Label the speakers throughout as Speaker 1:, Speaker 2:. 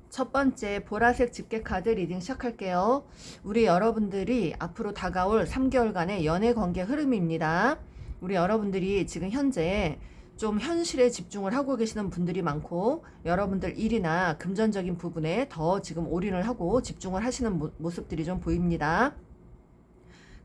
Speaker 1: 첫 번째 보라색 집게 카드 리딩 시작할게요. 우리 여러분들이 앞으로 다가올 3개월간의 연애 관계 흐름입니다. 우리 여러분들이 지금 현재 좀 현실에 집중을 하고 계시는 분들이 많고, 여러분들 일이나 금전적인 부분에 더 지금 올인을 하고 집중을 하시는 모습들이 좀 보입니다.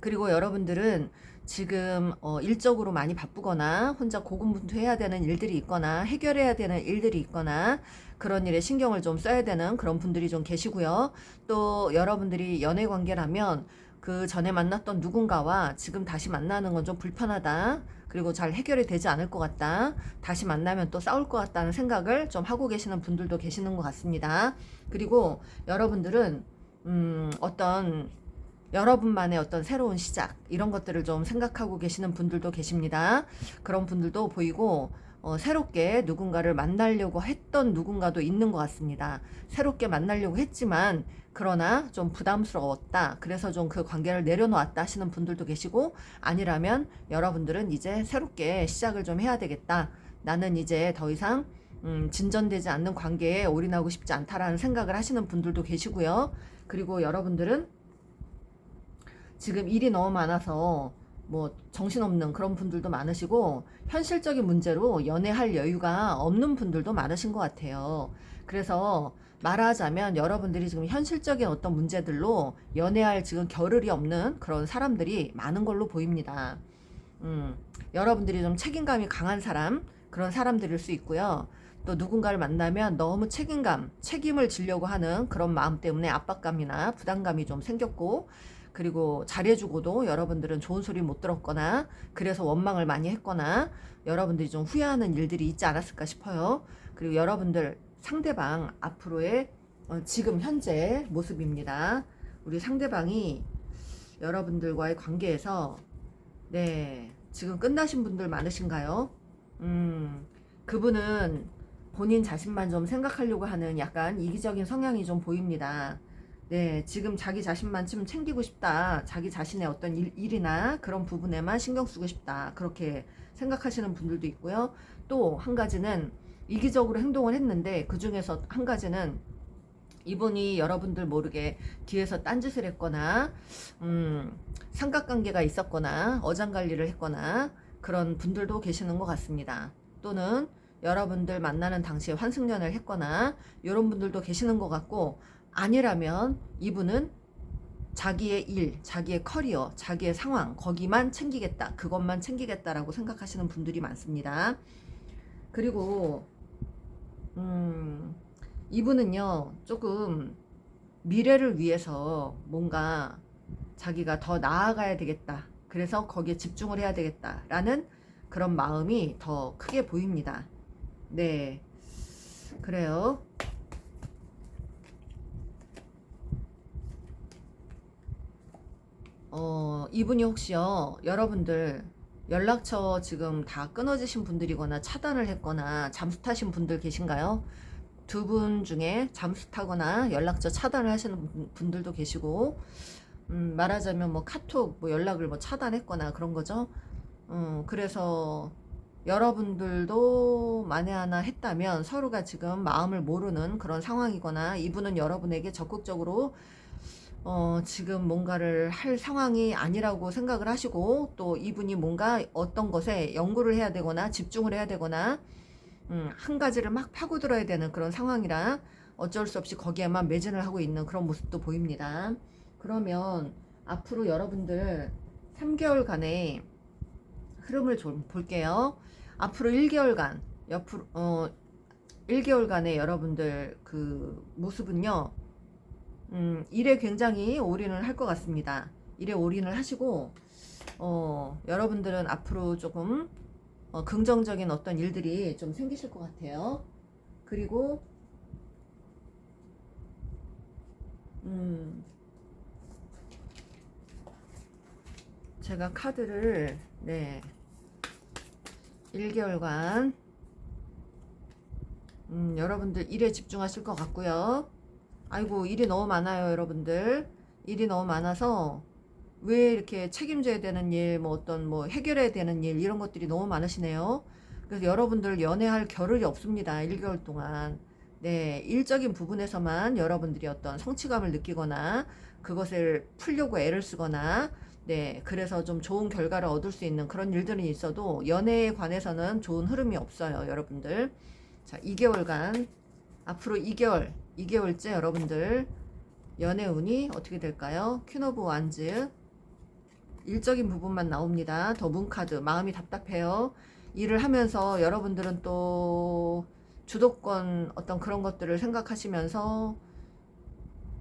Speaker 1: 그리고 여러분들은 지금 일적으로 많이 바쁘거나 혼자 고군분투해야 되는 일들이 있거나 해결해야 되는 일들이 있거나 그런 일에 신경을 좀 써야 되는 그런 분들이 좀 계시고요. 또 여러분들이 연애 관계라면 그 전에 만났던 누군가와 지금 다시 만나는 건 좀 불편하다. 그리고 잘 해결이 되지 않을 것 같다. 다시 만나면 또 싸울 것 같다는 생각을 좀 하고 계시는 분들도 계시는 것 같습니다. 그리고 여러분들은 어떤 여러분만의 어떤 새로운 시작 이런 것들을 좀 생각하고 계시는 분들도 계십니다. 그런 분들도 보이고 새롭게 누군가를 만나려고 했던 누군가도 있는 것 같습니다. 새롭게 만나려고 했지만 그러나 좀 부담스러웠다. 그래서 좀 그 관계를 내려놓았다 하시는 분들도 계시고, 아니라면 여러분들은 이제 새롭게 시작을 좀 해야 되겠다. 나는 이제 더 이상 진전되지 않는 관계에 올인하고 싶지 않다라는 생각을 하시는 분들도 계시고요. 그리고 여러분들은 지금 일이 너무 많아서 뭐 정신없는 그런 분들도 많으시고, 현실적인 문제로 연애할 여유가 없는 분들도 많으신 것 같아요. 그래서 말하자면 여러분들이 지금 현실적인 어떤 문제들로 연애할 지금 겨를이 없는 그런 사람들이 많은 걸로 보입니다. 음, 여러분들이 좀 책임감이 강한 사람, 그런 사람들일 수 있고요. 또 누군가를 만나면 너무 책임을 지려고 하는 그런 마음 때문에 압박감이나 부담감이 좀 생겼고, 그리고 잘해주고도 여러분들은 좋은 소리 못 들었거나, 그래서 원망을 많이 했거나, 여러분들이 좀 후회하는 일들이 있지 않았을까 싶어요. 그리고 여러분들 상대방 앞으로의 지금 현재 모습입니다. 우리 상대방이 여러분들과의 관계에서 네, 지금 끝나신 분들 많으신가요? 그분은 본인 자신만 좀 생각하려고 하는 약간 이기적인 성향이 좀 보입니다. 네, 지금 자기 자신만 좀 챙기고 싶다. 자기 자신의 어떤 일이나 그런 부분에만 신경 쓰고 싶다. 그렇게 생각하시는 분들도 있고요. 또 한 가지는 이기적으로 행동을 했는데, 그 중에서 한 가지는 이분이 여러분들 모르게 뒤에서 딴짓을 했거나 삼각관계가 있었거나 어장관리를 했거나 그런 분들도 계시는 것 같습니다. 또는 여러분들 만나는 당시에 환승연애를 했거나 이런 분들도 계시는 것 같고, 아니라면 이분은 자기의 일, 자기의 커리어, 자기의 상황 거기만 챙기겠다, 그것만 챙기겠다라고 생각하시는 분들이 많습니다. 그리고 이분은요, 조금 미래를 위해서 뭔가 자기가 더 나아가야 되겠다. 그래서 거기에 집중을 해야 되겠다라는 그런 마음이 더 크게 보입니다. 네, 그래요. 이분이 혹시요, 여러분들 연락처 지금 다 끊어지신 분들이거나 차단을 했거나 잠수 타신 분들 계신가요? 두 분 중에 잠수 타거나 연락처 차단을 하시는 분들도 계시고, 말하자면 뭐 카톡 뭐 연락을 뭐 차단했거나 그런 거죠. 그래서 여러분들도 만에 하나 했다면 서로가 지금 마음을 모르는 그런 상황이거나, 이분은 여러분에게 적극적으로 지금 뭔가를 할 상황이 아니라고 생각을 하시고, 또 이분이 뭔가 어떤 것에 연구를 해야 되거나 집중을 해야 되거나 한 가지를 막 파고들어야 되는 그런 상황이라 어쩔 수 없이 거기에만 매진을 하고 있는 그런 모습도 보입니다. 그러면 앞으로 여러분들 3개월간의 흐름을 좀 볼게요. 앞으로 1개월간, 옆으로, 1개월간의 여러분들 그 모습은요, 일에 굉장히 올인을 할 것 같습니다. 일에 올인을 하시고, 여러분들은 앞으로 조금 긍정적인 어떤 일들이 좀 생기실 것 같아요. 그리고 음, 제가 카드를, 네, 1개월간, 여러분들 일에 집중하실 것 같고요. 아이고, 일이 너무 많아요, 여러분들. 일이 너무 많아서, 왜 이렇게 책임져야 되는 일, 뭐 어떤 뭐 해결해야 되는 일, 이런 것들이 너무 많으시네요. 그래서 여러분들 연애할 겨를이 없습니다. 1개월 동안. 네, 일적인 부분에서만 여러분들이 어떤 성취감을 느끼거나, 그것을 풀려고 애를 쓰거나, 네, 그래서 좀 좋은 결과를 얻을 수 있는 그런 일들은 있어도, 연애에 관해서는 좋은 흐름이 없어요, 여러분들. 자, 2개월간, 앞으로 2개월째 여러분들, 연애 운이 어떻게 될까요? 퀸 오브 완즈. 일적인 부분만 나옵니다. 더 문 카드. 마음이 답답해요. 일을 하면서 여러분들은 또 주도권 어떤 그런 것들을 생각하시면서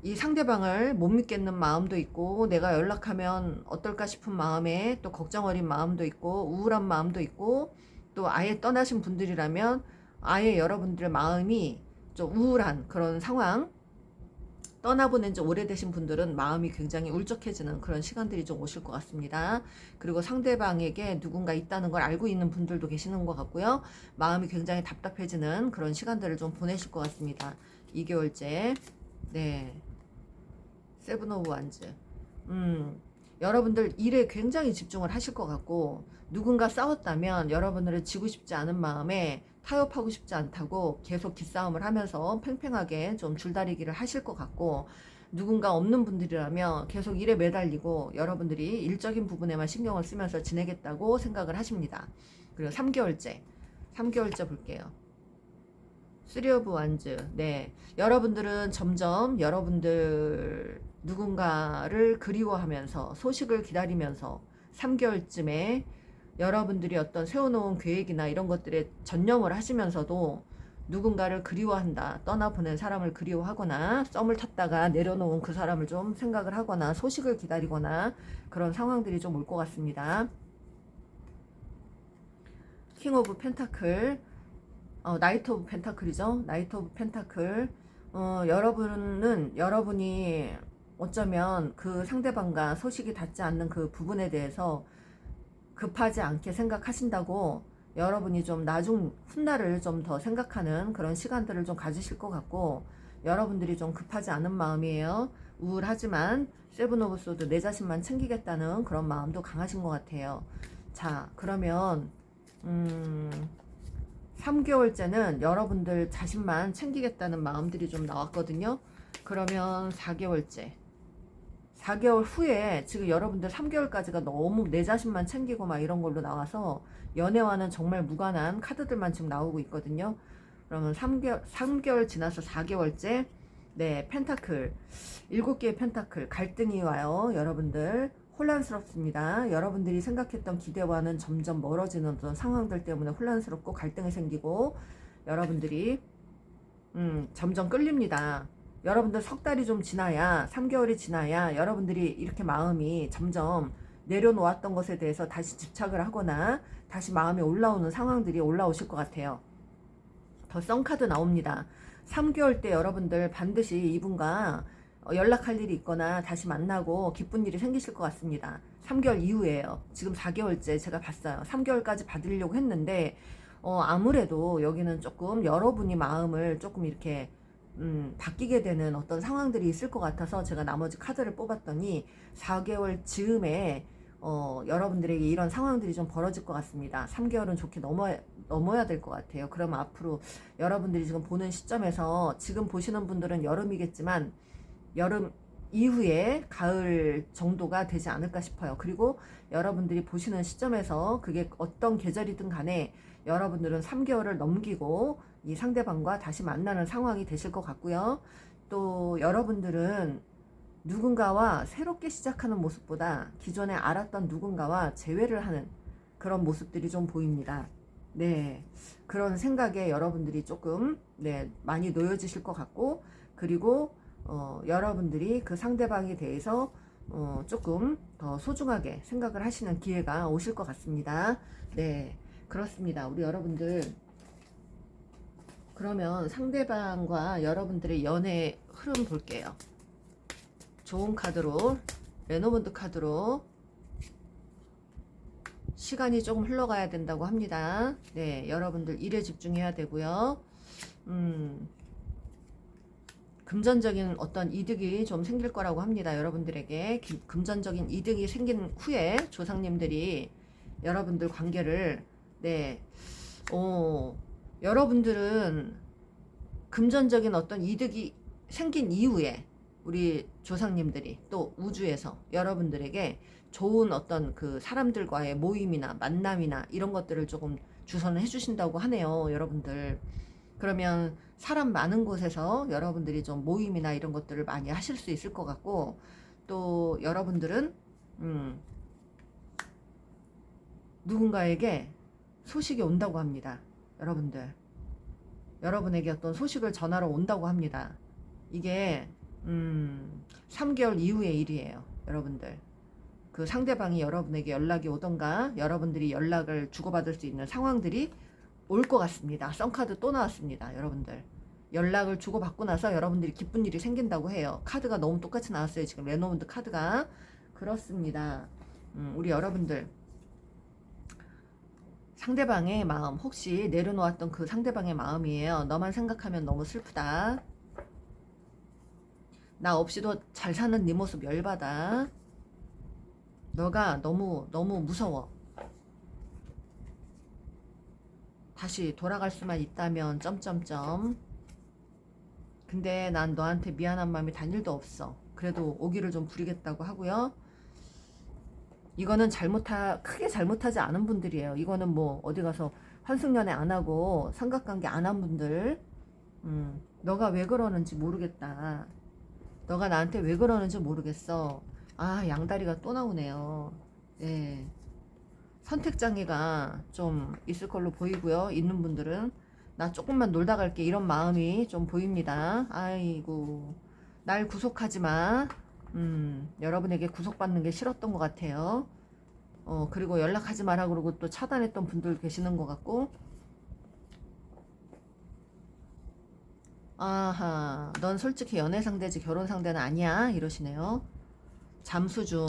Speaker 1: 이 상대방을 못 믿겠는 마음도 있고, 내가 연락하면 어떨까 싶은 마음에 또 걱정 어린 마음도 있고, 우울한 마음도 있고, 또 아예 떠나신 분들이라면 아예 여러분들의 마음이 좀 우울한 그런 상황, 떠나보낸 지 오래되신 분들은 마음이 굉장히 울적해지는 그런 시간들이 좀 오실 것 같습니다. 그리고 상대방에게 누군가 있다는 걸 알고 있는 분들도 계시는 것 같고요. 마음이 굉장히 답답해지는 그런 시간들을 좀 보내실 것 같습니다. 2개월째. 네. 세븐 오브 완즈. 여러분들 일에 굉장히 집중을 하실 것 같고, 누군가 싸웠다면 여러분들은 지고 싶지 않은 마음에 타협하고 싶지 않다고 계속 기싸움을 하면서 팽팽하게 좀 줄다리기를 하실 것 같고, 누군가 없는 분들이라면 계속 일에 매달리고 여러분들이 일적인 부분에만 신경을 쓰면서 지내겠다고 생각을 하십니다. 그리고 3개월째 볼게요. 쓰리 오브 완즈. 네. 여러분들은 점점 여러분들 누군가를 그리워하면서 소식을 기다리면서 3개월쯤에 여러분들이 어떤 세워놓은 계획이나 이런 것들에 전념을 하시면서도 누군가를 그리워한다. 떠나보낸 사람을 그리워하거나 썸을 탔다가 내려놓은 그 사람을 좀 생각을 하거나 소식을 기다리거나 그런 상황들이 좀 올 것 같습니다. 킹 오브 펜타클. 나이트 오브 펜타클이죠. 나이트 오브 펜타클. 여러분이 어쩌면 그 상대방과 소식이 닿지 않는 그 부분에 대해서 급하지 않게 생각하신다고, 여러분이 좀 나중 훗날을 좀 더 생각하는 그런 시간들을 좀 가지실 것 같고, 여러분들이 좀 급하지 않은 마음이에요. 우울하지만 세븐 오브 소드, 내 자신만 챙기겠다는 그런 마음도 강하신 것 같아요. 자, 그러면 3개월째는 여러분들 자신만 챙기겠다는 마음들이 좀 나왔거든요. 그러면 4개월 후에, 지금 여러분들 3개월까지가 너무 내 자신만 챙기고 막 이런 걸로 나와서 연애와는 정말 무관한 카드들만 지금 나오고 있거든요. 그러면 3개월 지나서 4개월째, 네, 펜타클, 7개의 펜타클, 갈등이 와요. 여러분들 혼란스럽습니다. 여러분들이 생각했던 기대와는 점점 멀어지는 어떤 상황들 때문에 혼란스럽고 갈등이 생기고, 여러분들이 점점 끌립니다. 여러분들 석 달이 좀 지나야, 3개월이 지나야 여러분들이 이렇게 마음이 점점 내려놓았던 것에 대해서 다시 집착을 하거나 다시 마음이 올라오는 상황들이 올라오실 것 같아요. 더 썬카드 나옵니다. 3개월 때 여러분들 반드시 이분과 연락할 일이 있거나 다시 만나고 기쁜 일이 생기실 것 같습니다. 3개월 이후에요. 지금 4개월째 제가 봤어요. 3개월까지 받으려고 했는데 아무래도 여기는 조금 여러분이 마음을 조금 이렇게 바뀌게 되는 어떤 상황들이 있을 것 같아서 제가 나머지 카드를 뽑았더니 4개월 즈음에 여러분들에게 이런 상황들이 좀 벌어질 것 같습니다. 3개월은 좋게 넘어야 될 것 같아요. 그럼 앞으로 여러분들이 지금 보는 시점에서, 지금 보시는 분들은 여름이겠지만 여름 이후에 가을 정도가 되지 않을까 싶어요. 그리고 여러분들이 보시는 시점에서 그게 어떤 계절이든 간에 여러분들은 3개월을 넘기고 이 상대방과 다시 만나는 상황이 되실 것 같고요. 또 여러분들은 누군가와 새롭게 시작하는 모습보다 기존에 알았던 누군가와 재회를 하는 그런 모습들이 좀 보입니다. 네, 그런 생각에 여러분들이 조금 많이 놓여지실 것 같고, 그리고 여러분들이 그 상대방에 대해서 조금 더 소중하게 생각을 하시는 기회가 오실 것 같습니다. 네, 그렇습니다. 우리 여러분들, 그러면 상대방과 여러분들의 연애 흐름 볼게요. 좋은 카드로, 레노먼드 카드로 시간이 조금 흘러가야 된다고 합니다. 네, 여러분들 일에 집중해야 되고요. 금전적인 어떤 이득이 좀 생길 거라고 합니다. 여러분들에게 금전적인 이득이 생긴 후에 조상님들이 여러분들 관계를, 네, 여러분들은 금전적인 어떤 이득이 생긴 이후에 우리 조상님들이 또 우주에서 여러분들에게 좋은 어떤 그 사람들과의 모임이나 만남이나 이런 것들을 조금 주선을 해주신다고 하네요. 여러분들. 그러면 사람 많은 곳에서 여러분들이 좀 모임이나 이런 것들을 많이 하실 수 있을 것 같고, 또 여러분들은 누군가에게 소식이 온다고 합니다. 여러분들, 여러분에게 어떤 소식을 전하러 온다고 합니다. 이게 3개월 이후의 일이에요. 여러분들, 그 상대방이 여러분에게 연락이 오던가 여러분들이 연락을 주고받을 수 있는 상황들이 올 것 같습니다. 썬카드 또 나왔습니다. 여러분들, 연락을 주고받고 나서 여러분들이 기쁜 일이 생긴다고 해요. 카드가 너무 똑같이 나왔어요. 지금 레노먼드 카드가. 그렇습니다. 우리 여러분들, 상대방의 마음, 혹시 내려놓았던 그 상대방의 마음이에요. 너만 생각하면 너무 슬프다. 나 없이도 잘 사는 네 모습 열받아. 너가 너무 무서워. 다시 돌아갈 수만 있다면 점점점. 근데 난 너한테 미안한 마음이 단일도 없어. 그래도 오기를 좀 부리겠다고 하고요. 이거는 크게 잘못하지 않은 분들이에요. 이거는 뭐 어디 가서 환승연애 안 하고 삼각관계 안 한 분들. 너가 왜 그러는지 모르겠다. 너가 나한테 왜 그러는지 모르겠어. 아, 양다리가 또 나오네요. 예. 선택장애가 좀 있을 걸로 보이고요. 있는 분들은 나 조금만 놀다 갈게 이런 마음이 좀 보입니다. 아이고, 날 구속하지 마. 여러분에게 구속받는 게 싫었던 것 같아요. 그리고 연락하지 마라 그러고 또 차단했던 분들 계시는 것 같고. 아하, 넌 솔직히 연애 상대지 결혼 상대는 아니야 이러시네요. 잠수 중.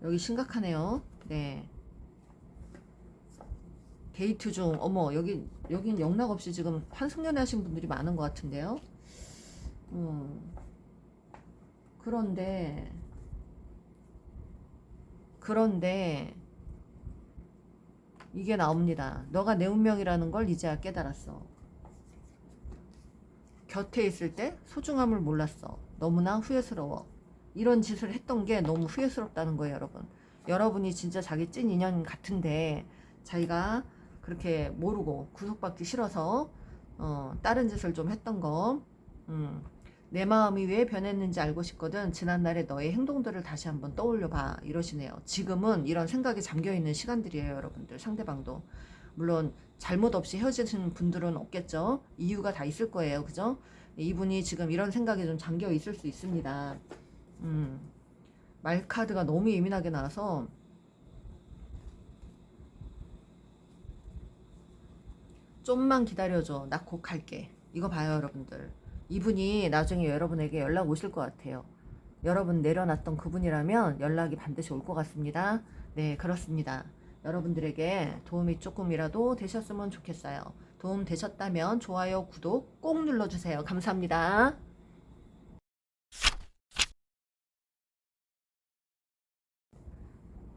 Speaker 1: 여기 심각하네요. 네. 데이트 중. 어머, 여긴 영락 없이 지금 환승연애 하신 분들이 많은 것 같은데요. 그런데 이게 나옵니다. 너가 내 운명이라는 걸 이제야 깨달았어. 곁에 있을 때 소중함을 몰랐어. 너무나 후회스러워. 이런 짓을 했던 게 너무 후회스럽다는 거예요, 여러분. 여러분이 진짜 자기 찐 인연 같은데 자기가 그렇게 모르고 구속받기 싫어서 다른 짓을 좀 했던 거. 내 마음이 왜 변했는지 알고 싶거든. 지난날의 너의 행동들을 다시 한번 떠올려봐 이러시네요. 지금은 이런 생각에 잠겨있는 시간들이에요. 여러분들, 상대방도. 물론 잘못 없이 헤어지는 분들은 없겠죠. 이유가 다 있을 거예요. 그죠? 이분이 지금 이런 생각에 좀 잠겨 있을 수 있습니다. 말 카드가 너무 예민하게 나와서 좀만 기다려줘. 나 곧 갈게. 이거 봐요, 여러분들. 이분이 나중에 여러분에게 연락 오실 것 같아요. 여러분 내려놨던 그분이라면 연락이 반드시 올 것 같습니다. 네, 그렇습니다. 여러분들에게 도움이 조금이라도 되셨으면 좋겠어요. 도움 되셨다면 좋아요, 구독 꼭 눌러주세요. 감사합니다.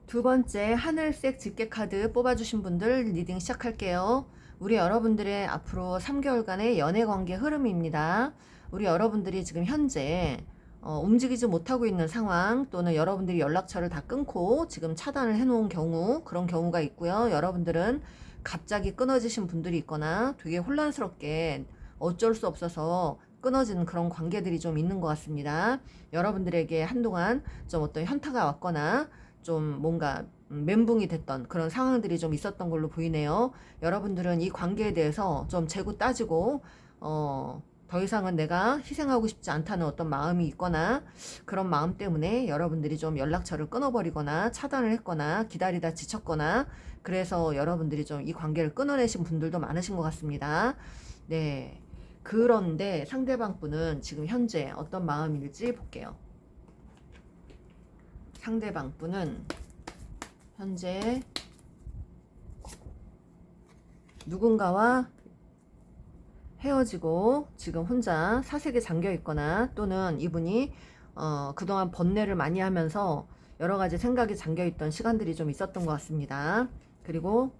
Speaker 1: 두 번째 하늘색 집게 카드 뽑아주신 분들 리딩 시작할게요. 우리 여러분들의 앞으로 3개월간의 연애 관계 흐름입니다. 우리 여러분들이 지금 현재 움직이지 못하고 있는 상황, 또는 여러분들이 연락처를 다 끊고 지금 차단을 해놓은 경우, 그런 경우가 있고요. 여러분들은 갑자기 끊어지신 분들이 있거나 되게 혼란스럽게 어쩔 수 없어서 끊어지는 그런 관계들이 좀 있는 것 같습니다. 여러분들에게 한동안 좀 어떤 현타가 왔거나 좀 뭔가 멘붕이 됐던 그런 상황들이 좀 있었던 걸로 보이네요. 여러분들은 이 관계에 대해서 좀 재고 따지고 더 이상은 내가 희생하고 싶지 않다는 어떤 마음이 있거나, 그런 마음 때문에 여러분들이 좀 연락처를 끊어버리거나 차단을 했거나 기다리다 지쳤거나, 그래서 여러분들이 좀 이 관계를 끊어내신 분들도 많으신 것 같습니다. 네. 그런데 상대방 분은 지금 현재 어떤 마음일지 볼게요. 상대방 분은 현재 누군가와 헤어지고 지금 혼자 사색에 잠겨 있거나, 또는 이분이 그동안 번뇌를 많이 하면서 여러 가지 생각이 잠겨 있던 시간들이 좀 있었던 것 같습니다. 그리고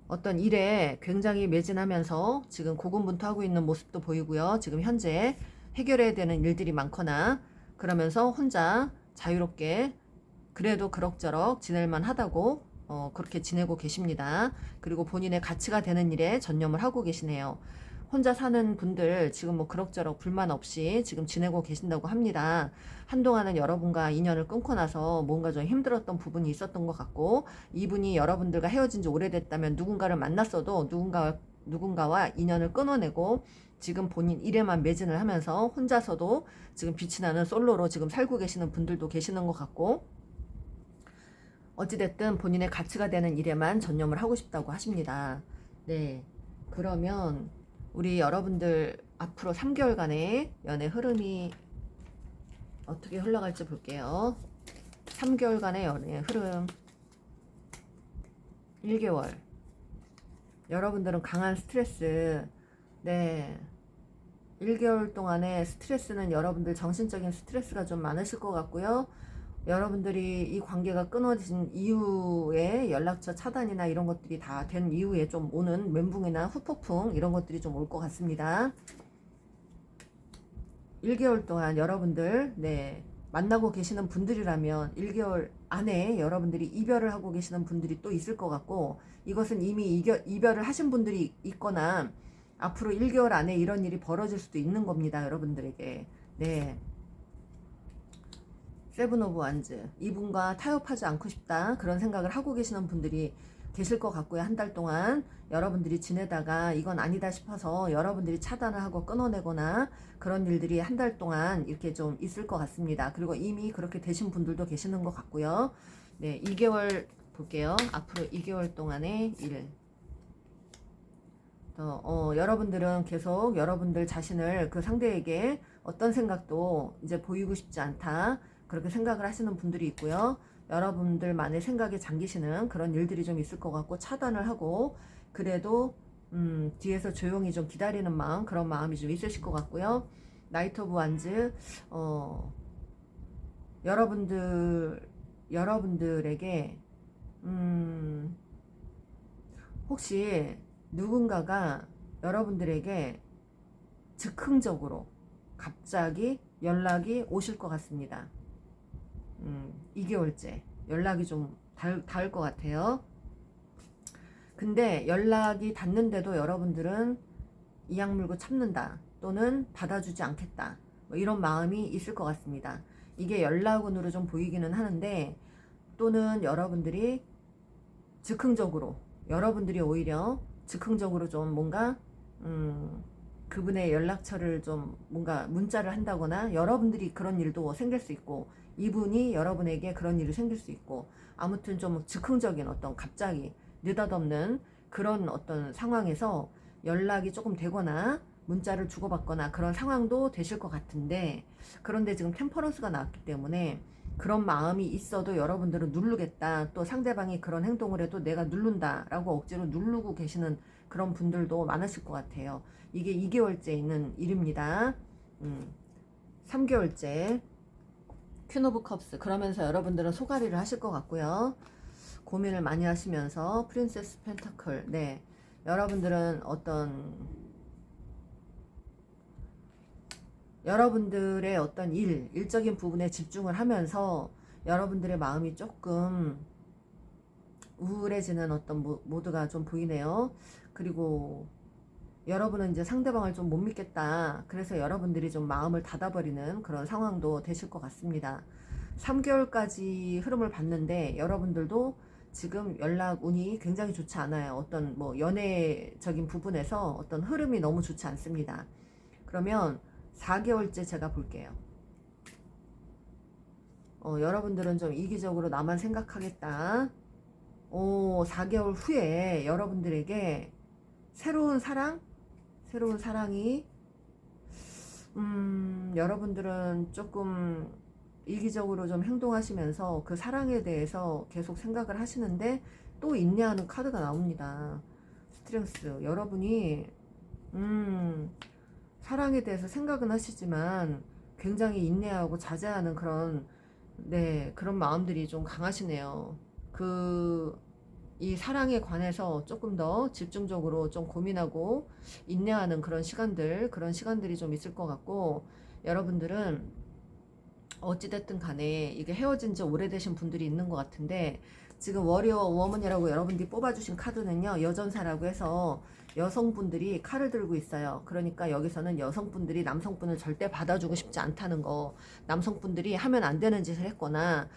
Speaker 1: 어떤 일에 굉장히 매진하면서 지금 고군분투하고 있는 모습도 보이고요. 지금 현재 해결해야 되는 일들이 많거나, 그러면서 혼자 자유롭게 그래도 그럭저럭 지낼만 하다고 그렇게 지내고 계십니다. 그리고 본인의 가치가 되는 일에 전념을 하고 계시네요. 혼자 사는 분들 지금 뭐 그럭저럭 불만 없이 지금 지내고 계신다고 합니다. 한동안은 여러분과 인연을 끊고 나서 뭔가 좀 힘들었던 부분이 있었던 것 같고, 이분이 여러분들과 헤어진 지 오래됐다면 누군가를 만났어도 누군가와 인연을 끊어내고 지금 본인 일에만 매진을 하면서 혼자서도 지금 빛이 나는 솔로로 지금 살고 계시는 분들도 계시는 것 같고, 어찌됐든 본인의 가치가 되는 일에만 전념을 하고 싶다고 하십니다. 네. 그러면 우리 여러분들 앞으로 3개월간의 연애 흐름이 어떻게 흘러갈지 볼게요. 3개월간의 연애 흐름. 1개월. 여러분들은 강한 스트레스. 네. 1개월 동안의 스트레스는 여러분들 정신적인 스트레스가 좀 많으실 것 같고요. 여러분들이 이 관계가 끊어진 이후에 연락처 차단이나 이런 것들이 다 된 이후에 좀 오는 멘붕이나 후폭풍 이런 것들이 좀 올 것 같습니다. 1개월 동안 여러분들 만나고 계시는 분들이라면 1개월 안에 여러분들이 이별을 하고 계시는 분들이 또 있을 것 같고, 이것은 이미 이별을 하신 분들이 있거나 앞으로 1개월 안에 이런 일이 벌어질 수도 있는 겁니다. 여러분들에게. 네. 세븐 오브 완즈. 이분과 타협하지 않고 싶다, 그런 생각을 하고 계시는 분들이 계실 것 같고요. 한 달 동안 여러분들이 지내다가 이건 아니다 싶어서 여러분들이 차단을 하고 끊어내거나 그런 일들이 한 달 동안 이렇게 좀 있을 것 같습니다. 그리고 이미 그렇게 되신 분들도 계시는 것 같고요. 네, 2개월 볼게요. 앞으로 2개월 동안의 일. 여러분들은 계속 여러분들 자신을 그 상대에게 어떤 생각도 이제 보이고 싶지 않다, 그렇게 생각을 하시는 분들이 있고요. 여러분들만의 생각에 잠기시는 그런 일들이 좀 있을 것 같고, 차단을 하고 그래도 뒤에서 조용히 좀 기다리는 마음, 그런 마음이 좀 있으실 것 같고요. 나이트 오브 완즈. 여러분들에게 혹시 누군가가 여러분들에게 즉흥적으로 갑자기 연락이 오실 것 같습니다. 2개월째 연락이 좀 닿을 것 같아요. 근데 연락이 닿는데도 여러분들은 이악 물고 참는다, 또는 받아주지 않겠다, 뭐 이런 마음이 있을 것 같습니다. 이게 연락운으로 좀 보이기는 하는데, 또는 여러분들이 여러분들이 오히려 즉흥적으로 좀 뭔가 그분의 연락처를 좀 뭔가 문자를 한다거나, 여러분들이 그런 일도 생길 수 있고 이분이 여러분에게 그런 일이 생길 수 있고, 아무튼 좀 즉흥적인 어떤 갑자기 느닷없는 그런 어떤 상황에서 연락이 조금 되거나 문자를 주고받거나 그런 상황도 되실 것 같은데, 그런데 지금 템퍼런스가 나왔기 때문에 그런 마음이 있어도 여러분들은 누르겠다, 또 상대방이 그런 행동을 해도 내가 누른다 라고 억지로 누르고 계시는 그런 분들도 많으실 것 같아요. 이게 2개월째 있는 일입니다. 3개월째 퀸 오브 컵스. 그러면서 여러분들은 소가리를 하실 것 같고요. 고민을 많이 하시면서 프린세스 펜타클. 네, 여러분들은 여러분들의 어떤 일적인 부분에 집중을 하면서 여러분들의 마음이 조금 우울해지는 어떤 모드가 좀 보이네요. 그리고 여러분은 이제 상대방을 좀 못 믿겠다, 그래서 여러분들이 좀 마음을 닫아버리는 그런 상황도 되실 것 같습니다. 3개월까지 흐름을 봤는데 여러분들도 지금 연락 운이 굉장히 좋지 않아요. 어떤 뭐 연애적인 부분에서 어떤 흐름이 너무 좋지 않습니다. 그러면 4개월째 제가 볼게요. 여러분들은 좀 이기적으로 나만 생각하겠다. 4개월 후에 여러분들에게 새로운 사랑, 새로운 사랑이 여러분들은 조금 이기적으로 좀 행동하시면서 그 사랑에 대해서 계속 생각을 하시는데 또 인내하는 카드가 나옵니다. 스트렝스. 여러분이 사랑에 대해서 생각은 하시지만 굉장히 인내하고 자제하는 그런 그런 마음들이 좀 강하시네요. 이 사랑에 관해서 조금 더 집중적으로 좀 고민하고 인내하는 그런 시간들이 좀 있을 것 같고, 여러분들은 어찌됐든 간에 이게 헤어진 지 오래되신 분들이 있는 것 같은데, 지금 워리어 워먼이라고 여러분들이 뽑아주신 카드는요, 여전사라고 해서 여성분들이 칼을 들고 있어요. 그러니까 여기서는 여성분들이 남성분을 절대 받아주고 싶지 않다는 거, 남성분들이 하면 안 되는 짓을 했거나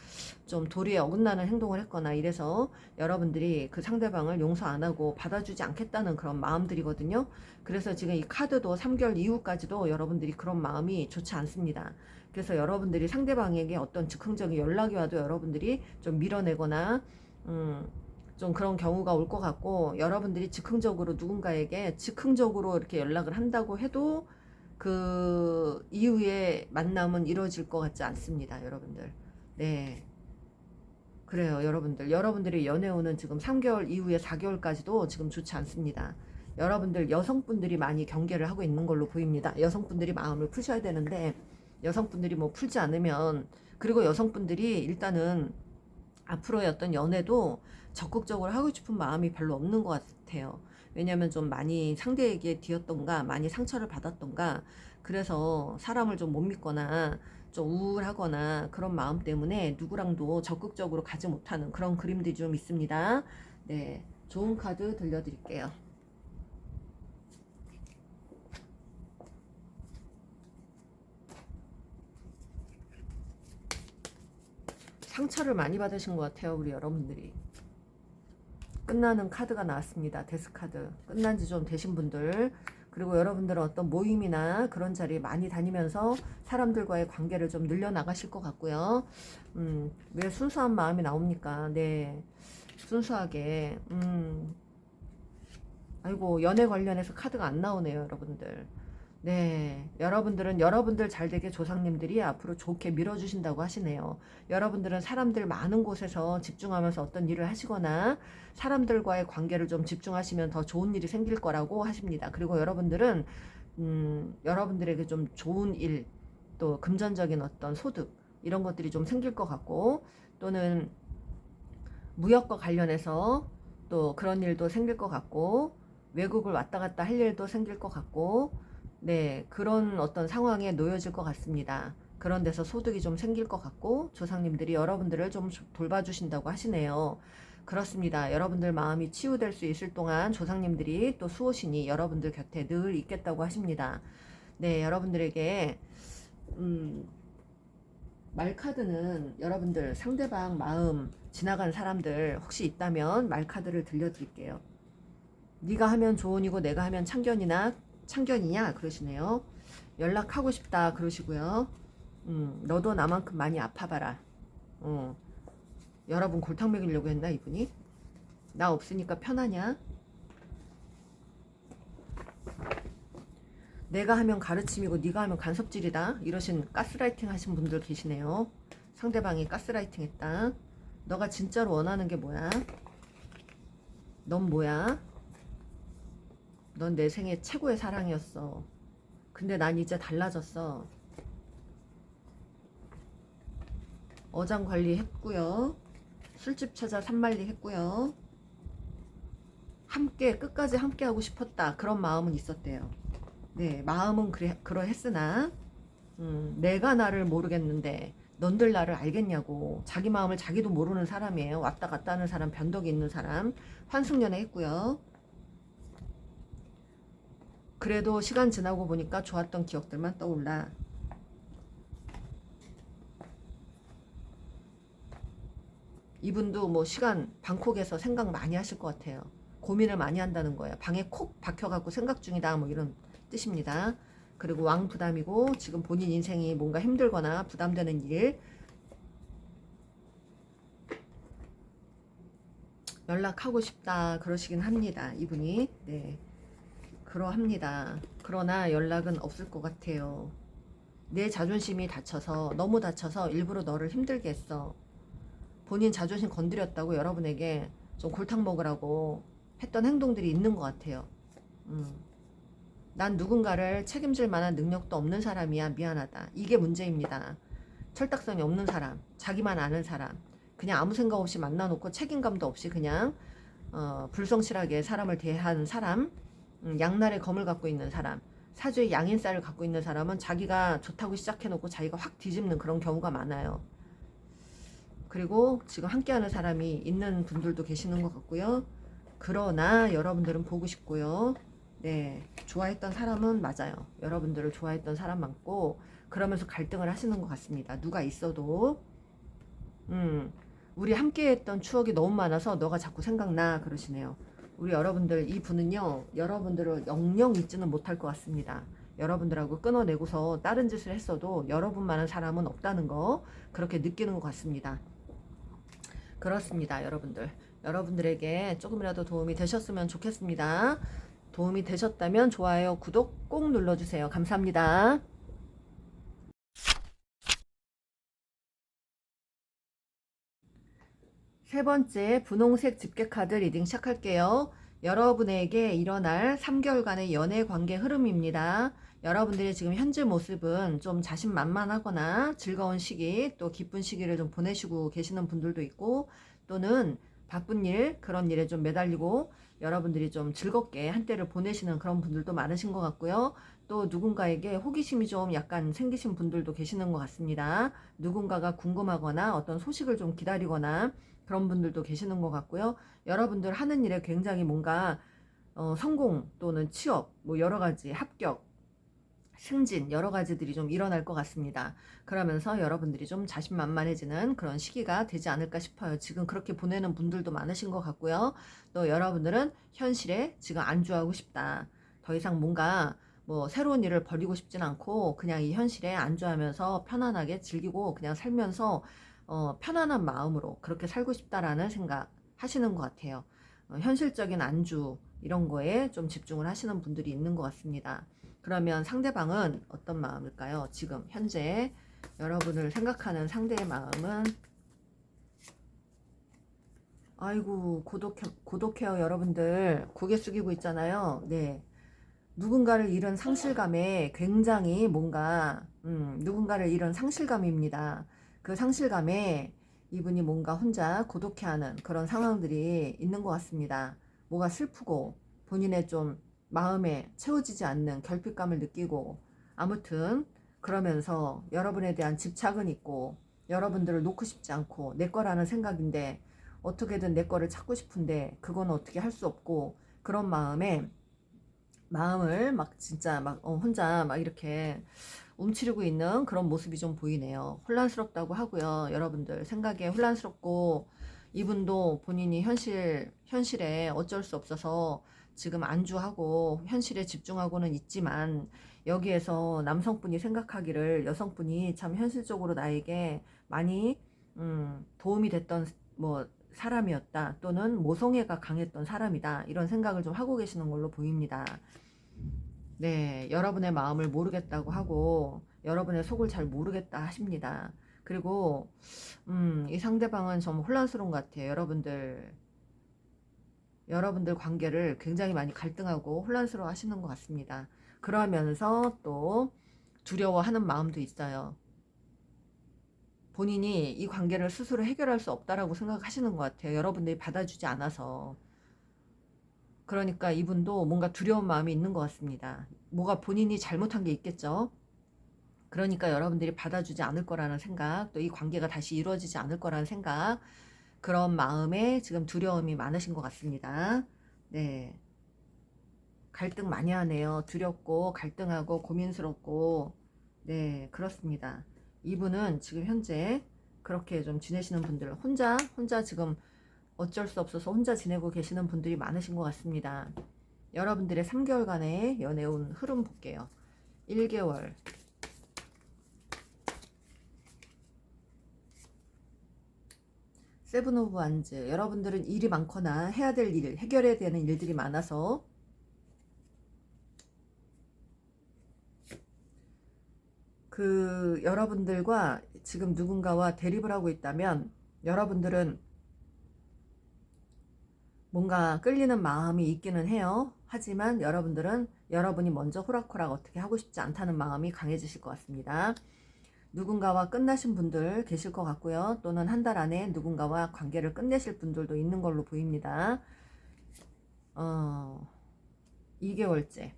Speaker 1: 좀 도리에 어긋나는 행동을 했거나 이래서 여러분들이 그 상대방을 용서 안 하고 받아주지 않겠다는 그런 마음들이거든요. 그래서 지금 이 카드도 3개월 이후까지도 여러분들이 그런 마음이 좋지 않습니다. 그래서 여러분들이 상대방에게 어떤 즉흥적인 연락이 와도 여러분들이 좀 밀어내거나 좀 그런 경우가 올 것 같고, 여러분들이 즉흥적으로 누군가에게 즉흥적으로 이렇게 연락을 한다고 해도 그 이후에 만남은 이루어질 것 같지 않습니다, 여러분들. 네. 그래요, 여러분들. 여러분들이 연애운은 지금 3개월 이후에 4개월까지도 지금 좋지 않습니다. 여러분들 여성분들이 많이 경계를 하고 있는 걸로 보입니다. 여성분들이 마음을 푸셔야 되는데, 여성분들이 뭐 풀지 않으면, 그리고 여성분들이 일단은 앞으로의 어떤 연애도 적극적으로 하고 싶은 마음이 별로 없는 것 같아요. 왜냐면 좀 많이 상대에게 뒤었던가, 많이 상처를 받았던가, 그래서 사람을 좀 못 믿거나, 좀 우울하거나 그런 마음 때문에 누구랑도 적극적으로 가지 못하는 그런 그림들이 좀 있습니다. 네, 좋은 카드 들려드릴게요. 상처를 많이 받으신 것 같아요, 우리 여러분들이. 끝나는 카드가 나왔습니다. 데스카드. 끝난 지 좀 되신 분들, 그리고 여러분들은 어떤 모임이나 그런 자리에 많이 다니면서 사람들과의 관계를 좀 늘려나가실 것 같고요. 왜 순수한 마음이 나옵니까? 네, 순수하게. 아이고, 연애 관련해서 카드가 안 나오네요, 여러분들. 네, 여러분들은 여러분들 잘 되게 조상님들이 앞으로 좋게 밀어주신다고 하시네요. 여러분들은 사람들 많은 곳에서 집중하면서 어떤 일을 하시거나 사람들과의 관계를 좀 집중하시면 더 좋은 일이 생길 거라고 하십니다. 그리고 여러분들은 여러분들에게 좀 좋은 일, 또 금전적인 어떤 소득 이런 것들이 좀 생길 것 같고, 또는 무역과 관련해서 또 그런 일도 생길 것 같고, 외국을 왔다 갔다 할 일도 생길 것 같고, 네, 그런 어떤 상황에 놓여질 것 같습니다. 그런 데서 소득이 좀 생길 것 같고, 조상님들이 여러분들을 좀 돌봐주신다고 하시네요. 그렇습니다. 여러분들 마음이 치유될 수 있을 동안 조상님들이 또 수호신이 여러분들 곁에 늘 있겠다고 하십니다. 네, 여러분들에게 말카드는 여러분들 상대방 마음 지나간 사람들 혹시 있다면 말카드를 들려드릴게요. 네가 하면 조언이고 내가 하면 참견이냐 그러시네요. 연락하고 싶다 그러시고요. 너도 나만큼 많이 아파봐라. 여러분 골탕 먹이려고 했나 이분이? 나 없으니까 편하냐? 내가 하면 가르침이고 네가 하면 간섭질이다 이러신 가스라이팅 하신 분들 계시네요. 상대방이 가스라이팅 했다. 너가 진짜로 원하는 게 뭐야? 넌 뭐야? 넌 내 생애 최고의 사랑이었어. 근데 난 이제 달라졌어. 어장 관리 했고요. 술집 찾아 산만리 했고요. 함께 끝까지 함께 하고 싶었다. 그런 마음은 있었대요. 네, 마음은 그러했으나 내가 나를 모르겠는데 넌들 나를 알겠냐고. 자기 마음을 자기도 모르는 사람이에요. 왔다 갔다 하는 사람, 변덕이 있는 사람. 환승연애 했고요. 그래도 시간 지나고 보니까 좋았던 기억들만 떠올라. 이분도 뭐 시간 방콕에서 생각 많이 하실 것 같아요. 고민을 많이 한다는 거예요. 방에 콕 박혀갖고 생각 중이다 뭐 이런 뜻입니다. 그리고 왕 부담이고 지금 본인 인생이 뭔가 힘들거나 부담되는 일 연락하고 싶다 그러시긴 합니다. 이분이. 네. 그러합니다. 그러나 연락은 없을 것 같아요. 내 자존심이 다쳐서, 너무 다쳐서 일부러 너를 힘들게 했어. 본인 자존심 건드렸다고 여러분에게 좀 골탕 먹으라고 했던 행동들이 있는 것 같아요. 음. 난 누군가를 책임질 만한 능력도 없는 사람이야. 미안하다. 이게 문제입니다. 철딱선이 없는 사람, 자기만 아는 사람, 그냥 아무 생각 없이 만나놓고 책임감도 없이 그냥 불성실하게 사람을 대하는 사람, 양날의 검을 갖고 있는 사람, 사주의 양인살을 갖고 있는 사람은 자기가 좋다고 시작해놓고 자기가 확 뒤집는 그런 경우가 많아요. 그리고 지금 함께하는 사람이 있는 분들도 계시는 것 같고요. 그러나 여러분들은 보고 싶고요. 네, 좋아했던 사람은 맞아요. 여러분들을 좋아했던 사람 많고 그러면서 갈등을 하시는 것 같습니다. 누가 있어도 우리 함께했던 추억이 너무 많아서 너가 자꾸 생각나 그러시네요. 우리 여러분들 이 분은요, 여러분들을 영영 잊지는 못할 것 같습니다. 여러분들하고 끊어내고서 다른 짓을 했어도 여러분만한 사람은 없다는 거 그렇게 느끼는 것 같습니다. 그렇습니다, 여러분들. 여러분들에게 조금이라도 도움이 되셨으면 좋겠습니다. 도움이 되셨다면 좋아요, 구독 꼭 눌러주세요. 감사합니다. 세 번째 분홍색 집게 카드 리딩 시작할게요. 여러분에게 일어날 3개월간의 연애 관계 흐름입니다. 여러분들의 지금 현재 모습은 좀 자신만만하거나 즐거운 시기 또 기쁜 시기를 좀 보내시고 계시는 분들도 있고 또는 바쁜 일 그런 일에 좀 매달리고 여러분들이 좀 즐겁게 한때를 보내시는 그런 분들도 많으신 것 같고요. 또 누군가에게 호기심이 좀 약간 생기신 분들도 계시는 것 같습니다. 누군가가 궁금하거나 어떤 소식을 좀 기다리거나 그런 분들도 계시는 것 같고요. 여러분들 하는 일에 굉장히 뭔가 성공 또는 취업, 뭐 여러 가지 합격, 승진 여러 가지들이 좀 일어날 것 같습니다. 그러면서 여러분들이 좀 자신만만해지는 그런 시기가 되지 않을까 싶어요. 지금 그렇게 보내는 분들도 많으신 것 같고요. 또 여러분들은 현실에 지금 안주하고 싶다. 더 이상 뭔가 뭐 새로운 일을 벌이고 싶진 않고 그냥 이 현실에 안주하면서 편안하게 즐기고 그냥 살면서 편안한 마음으로 그렇게 살고 싶다라는 생각 하시는 것 같아요. 현실적인 안주 이런 거에 좀 집중을 하시는 분들이 있는 것 같습니다. 그러면 상대방은 어떤 마음일까요? 지금 현재 여러분을 생각하는 상대의 마음은 아이고 고독해요. 여러분들 고개 숙이고 있잖아요. 네, 누군가를 잃은 상실감에 굉장히 뭔가 누군가를 잃은 상실감입니다. 그 상실감에 이분이 뭔가 혼자 고독해하는 그런 상황들이 있는 것 같습니다. 뭐가 슬프고 본인의 좀 마음에 채워지지 않는 결핍감을 느끼고 아무튼 그러면서 여러분에 대한 집착은 있고 여러분들을 놓고 싶지 않고 내 거라는 생각인데 어떻게든 내 거를 찾고 싶은데 그건 어떻게 할 수 없고 그런 마음을 막 진짜 막 혼자 막 이렇게 움츠리고 있는 그런 모습이 좀 보이네요. 혼란스럽다고 하고요. 여러분들 생각에 혼란스럽고 이분도 본인이 현실에 어쩔 수 없어서 지금 안주하고 현실에 집중하고는 있지만 여기에서 남성분이 생각하기를 여성분이 참 현실적으로 나에게 많이 도움이 됐던 뭐 사람이었다 또는 모성애가 강했던 사람이다 이런 생각을 좀 하고 계시는 걸로 보입니다. 네, 여러분의 마음을 모르겠다고 하고 여러분의 속을 잘 모르겠다 하십니다. 그리고 이 상대방은 좀 혼란스러운 것 같아요. 여러분들 관계를 굉장히 많이 갈등하고 혼란스러워 하시는 것 같습니다. 그러면서 또 두려워하는 마음도 있어요. 본인이 이 관계를 스스로 해결할 수 없다라고 생각하시는 것 같아요. 여러분들이 받아주지 않아서. 그러니까 이분도 뭔가 두려운 마음이 있는 것 같습니다. 뭐가 본인이 잘못한 게 있겠죠. 그러니까 여러분들이 받아주지 않을 거라는 생각, 또 이 관계가 다시 이루어지지 않을 거라는 생각, 그런 마음에 지금 두려움이 많으신 것 같습니다. 네. 갈등 많이 하네요. 두렵고, 갈등하고, 고민스럽고, 네, 그렇습니다. 이분은 지금 현재 그렇게 좀 지내시는 분들, 혼자 지금 어쩔 수 없어서 혼자 지내고 계시는 분들이 많으신 것 같습니다. 여러분들의 3개월간의 연애운 흐름 볼게요. 1개월, 세븐 오브 완즈. 여러분들은 일이 많거나 해야 될 일, 해결해야 되는 일들이 많아서 그 여러분들과 지금 누군가와 대립을 하고 있다면 여러분들은 뭔가 끌리는 마음이 있기는 해요. 하지만 여러분들은 여러분이 먼저 호락호락 어떻게 하고 싶지 않다는 마음이 강해지실 것 같습니다. 누군가와 끝나신 분들 계실 것 같고요. 또는 한 달 안에 누군가와 관계를 끝내실 분들도 있는 걸로 보입니다. 2개월째.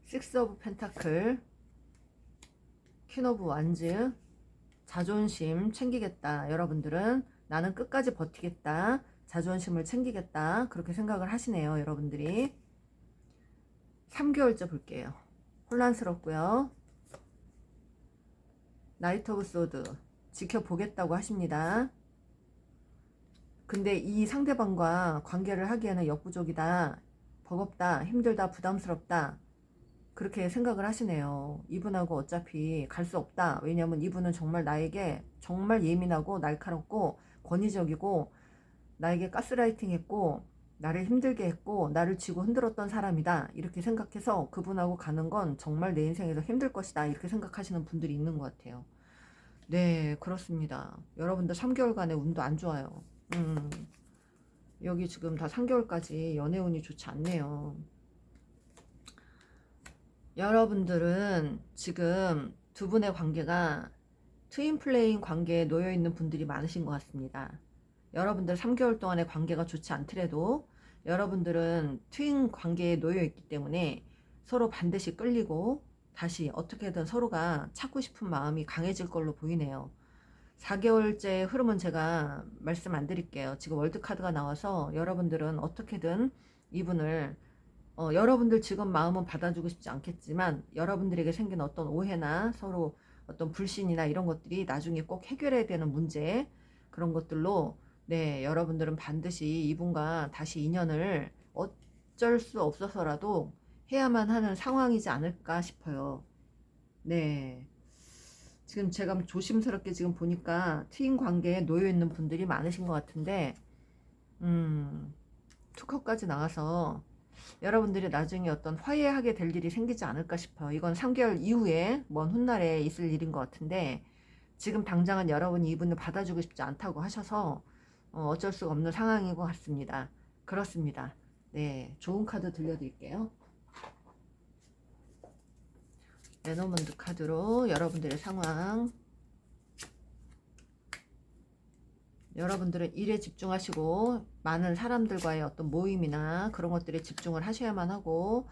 Speaker 1: 식스 오브 펜타클, 퀸 오브 완즈, 자존심 챙기겠다. 여러분들은 나는 끝까지 버티겠다. 자존심을 챙기겠다. 그렇게 생각을 하시네요. 여러분들이. 3개월째 볼게요. 혼란스럽고요. 나이트 오브 소드, 지켜보겠다고 하십니다. 근데 이 상대방과 관계를 하기에는 역부족이다, 버겁다, 힘들다, 부담스럽다, 그렇게 생각을 하시네요. 이분하고 어차피 갈 수 없다. 왜냐면 이분은 정말 나에게 정말 예민하고 날카롭고 권위적이고 나에게 가스라이팅 했고 나를 힘들게 했고 나를 쥐고 흔들었던 사람이다. 이렇게 생각해서 그분하고 가는 건 정말 내 인생에서 힘들 것이다. 이렇게 생각하시는 분들이 있는 것 같아요. 네, 그렇습니다. 여러분들 3개월간의 운도 안 좋아요. 여기 지금 다 3개월까지 연애운이 좋지 않네요. 여러분들은 지금 두 분의 관계가 트윈 플레임 관계에 놓여 있는 분들이 많으신 것 같습니다. 여러분들 3개월 동안의 관계가 좋지 않더라도 여러분들은 트윈 관계에 놓여 있기 때문에 서로 반드시 끌리고 다시 어떻게든 서로가 찾고 싶은 마음이 강해질 걸로 보이네요. 4개월째 흐름은 제가 말씀 안 드릴게요. 지금 월드카드가 나와서 여러분들은 어떻게든 이분을 여러분들 지금 마음은 받아주고 싶지 않겠지만 여러분들에게 생긴 어떤 오해나 서로 어떤 불신이나 이런 것들이 나중에 꼭 해결해야 되는 문제, 그런 것들로 네, 여러분들은 반드시 이분과 다시 인연을 어쩔 수 없어서라도 해야만 하는 상황이지 않을까 싶어요. 네. 지금 제가 조심스럽게 지금 보니까 트윈 관계에 놓여 있는 분들이 많으신 것 같은데, 투컵까지 나와서 여러분들이 나중에 어떤 화해하게 될 일이 생기지 않을까 싶어요. 이건 3개월 이후에 먼 훗날에 있을 일인 것 같은데, 지금 당장은 여러분이 이분을 받아주고 싶지 않다고 하셔서 어쩔 수가 없는 상황인 것 같습니다. 그렇습니다. 네, 좋은 카드 들려드릴게요. 레노먼드 카드로 여러분들의 상황, 여러분들은 일에 집중하시고 많은 사람들과의 어떤 모임이나 그런 것들에 집중을 하셔야만 하고,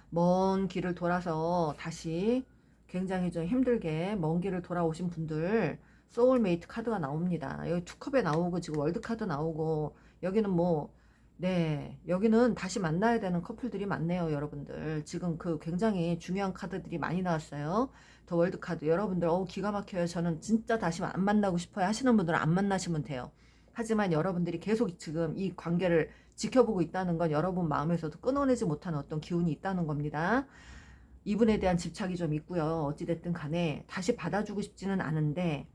Speaker 1: 먼 길을 돌아서 다시 굉장히 좀 힘들게 먼 길을 돌아오신 분들 소울메이트 카드가 나옵니다. 여기 투컵에 나오고 지금 월드 카드 나오고, 여기는 뭐 네, 여기는 다시 만나야 되는 커플들이 많네요. 여러분들 지금 그 굉장히 중요한 카드들이 많이 나왔어요. 더 월드 카드. 여러분들 기가 막혀요. 저는 진짜 다시 안 만나고 싶어요 하시는 분들은 안 만나시면 돼요. 하지만 여러분들이 계속 지금 이 관계를 지켜보고 있다는 건 여러분 마음에서도 끊어내지 못하는 어떤 기운이 있다는 겁니다. 이분에 대한 집착이 좀 있고요. 어찌됐든 간에 다시 받아주고 싶지는 않은데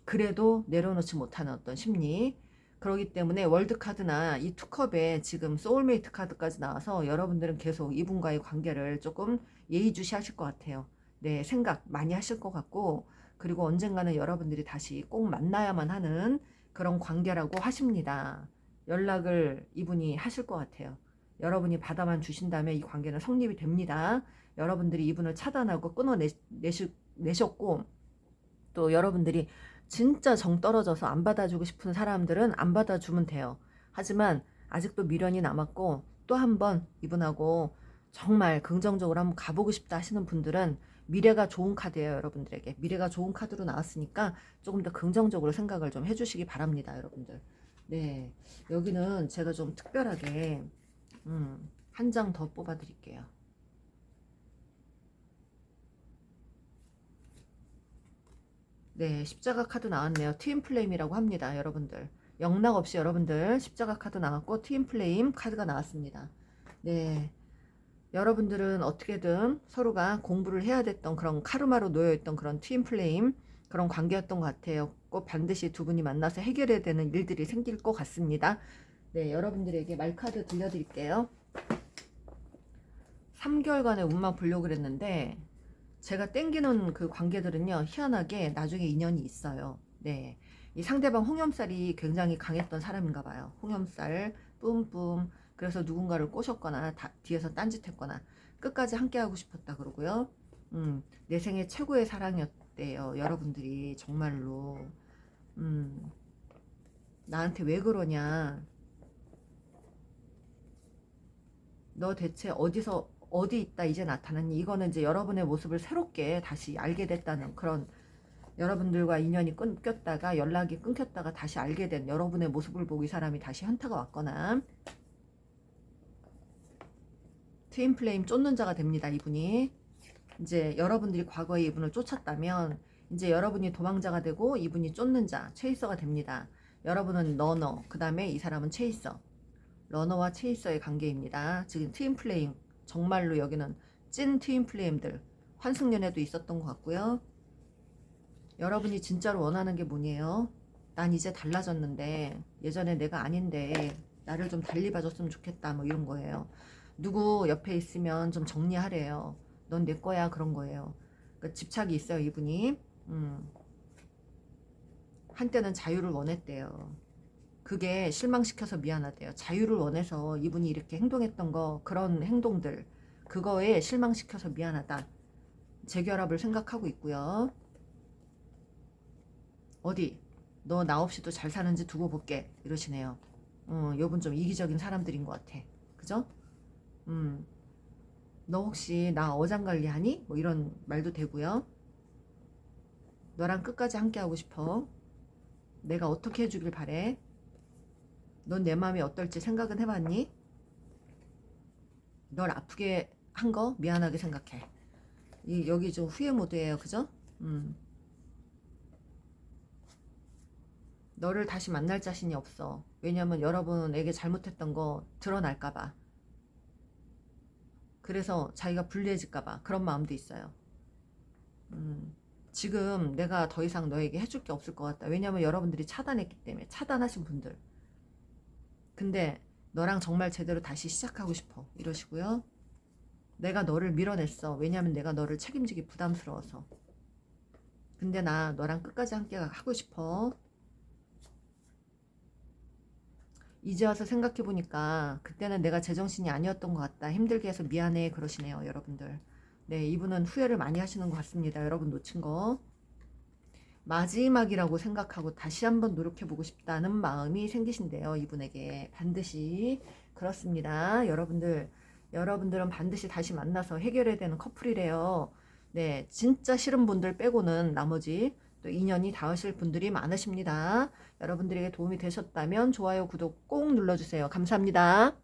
Speaker 1: 그래도 내려놓지 못하는 어떤 심리, 그렇기 때문에 월드카드나 이 투컵에 지금 소울메이트 카드까지 나와서 여러분들은 계속 이분과의 관계를 조금 예의주시하실 것 같아요. 네, 생각 많이 하실 것 같고, 그리고 언젠가는 여러분들이 다시 꼭 만나야만 하는 그런 관계라고 하십니다. 연락을 이분이 하실 것 같아요. 여러분이 받아만 주신다면 이 관계는 성립이 됩니다. 여러분들이 이분을 차단하고 끊어내셨고, 또 여러분들이 진짜 정 떨어져서 안 받아주고 싶은 사람들은 안 받아주면 돼요. 하지만 아직도 미련이 남았고 또 한 번 이분하고 정말 긍정적으로 한번 가보고 싶다 하시는 분들은 미래가 좋은 카드예요. 여러분들에게 미래가 좋은 카드로 나왔으니까 조금 더 긍정적으로 생각을 좀 해주시기 바랍니다. 여러분들. 네, 여기는 제가 좀 특별하게 한 장 더 뽑아 드릴게요. 네, 십자가 카드 나왔네요. 트윈 플레임이라고 합니다. 여러분들 영락 없이 여러분들 십자가 카드 나왔고 트윈 플레임 카드가 나왔습니다. 네, 여러분들은 어떻게든 서로가 공부를 해야 됐던 그런 카르마로 놓여있던 그런 트윈 플레임 그런 관계였던 것 같아요. 꼭 반드시 두 분이 만나서 해결해야 되는 일들이 생길 것 같습니다. 네, 여러분들에게 말카드 들려드릴게요. 3개월간의 운만 보려고 그랬는데 제가 땡기는 그 관계들은요, 희한하게 나중에 인연이 있어요. 네. 이 상대방 홍염살이 굉장히 강했던 사람인가 봐요. 홍염살, 뿜뿜. 그래서 누군가를 꼬셨거나, 뒤에서 딴짓했거나, 끝까지 함께하고 싶었다 그러고요. 내 생애 최고의 사랑이었대요. 여러분들이, 정말로. 나한테 왜 그러냐. 너 대체 어디 있다 이제 나타났니? 이거는 이제 여러분의 모습을 새롭게 다시 알게 됐다는 그런, 여러분들과 인연이 끊겼다가 연락이 끊겼다가 다시 알게 된 여러분의 모습을 보고 이 사람이 다시 현타가 왔거나 트윈 플레임 쫓는 자가 됩니다. 이분이 이제 여러분들이 과거에 이분을 쫓았다면 이제 여러분이 도망자가 되고 이분이 쫓는 자, 체이서가 됩니다. 여러분은 러너, 그 다음에 이 사람은 체이서. 러너와 체이서의 관계입니다. 지금 트윈 플레임, 정말로 여기는 찐 트윈 플레임들, 환승연애도 있었던 것 같고요. 여러분이 진짜로 원하는 게 뭐니에요? 난 이제 달라졌는데 예전에 내가 아닌데 나를 좀 달리 봐줬으면 좋겠다, 뭐 이런 거예요. 누구 옆에 있으면 좀 정리하래요. 넌 내 거야, 그런 거예요. 그러니까 집착이 있어요, 이분이. 한때는 자유를 원했대요. 그게 실망시켜서 미안하대요. 자유를 원해서 이분이 이렇게 행동했던 거, 그런 행동들, 그거에 실망시켜서 미안하다. 재결합을 생각하고 있고요. 어디 너 나 없이도 잘 사는지 두고 볼게, 이러시네요. 요분 좀 이기적인 사람들인 것 같아. 그죠? 너 혹시 나 어장관리하니? 뭐 이런 말도 되고요. 너랑 끝까지 함께하고 싶어. 내가 어떻게 해주길 바래. 넌 내 마음이 어떨지 생각은 해봤니? 널 아프게 한 거 미안하게 생각해. 여기 좀 후회 모드예요. 그죠? 너를 다시 만날 자신이 없어. 왜냐면 여러분에게 잘못했던 거 드러날까봐. 그래서 자기가 불리해질까봐 그런 마음도 있어요. 지금 내가 더 이상 너에게 해줄 게 없을 것 같다. 왜냐면 여러분들이 차단했기 때문에. 차단하신 분들. 근데 너랑 정말 제대로 다시 시작하고 싶어, 이러시고요. 내가 너를 밀어냈어. 왜냐면 내가 너를 책임지기 부담스러워서. 근데 나 너랑 끝까지 함께 하고 싶어. 이제 와서 생각해보니까 그때는 내가 제정신이 아니었던 것 같다. 힘들게 해서 미안해, 그러시네요, 여러분들. 네, 이분은 후회를 많이 하시는 것 같습니다. 여러분 놓친 거. 마지막이라고 생각하고 다시 한번 노력해보고 싶다는 마음이 생기신대요. 이분에게 반드시. 그렇습니다. 여러분들은 반드시 다시 만나서 해결해야 되는 커플이래요. 네, 진짜 싫은 분들 빼고는 나머지 또 인연이 닿으실 분들이 많으십니다. 여러분들에게 도움이 되셨다면 좋아요, 구독 꼭 눌러주세요. 감사합니다.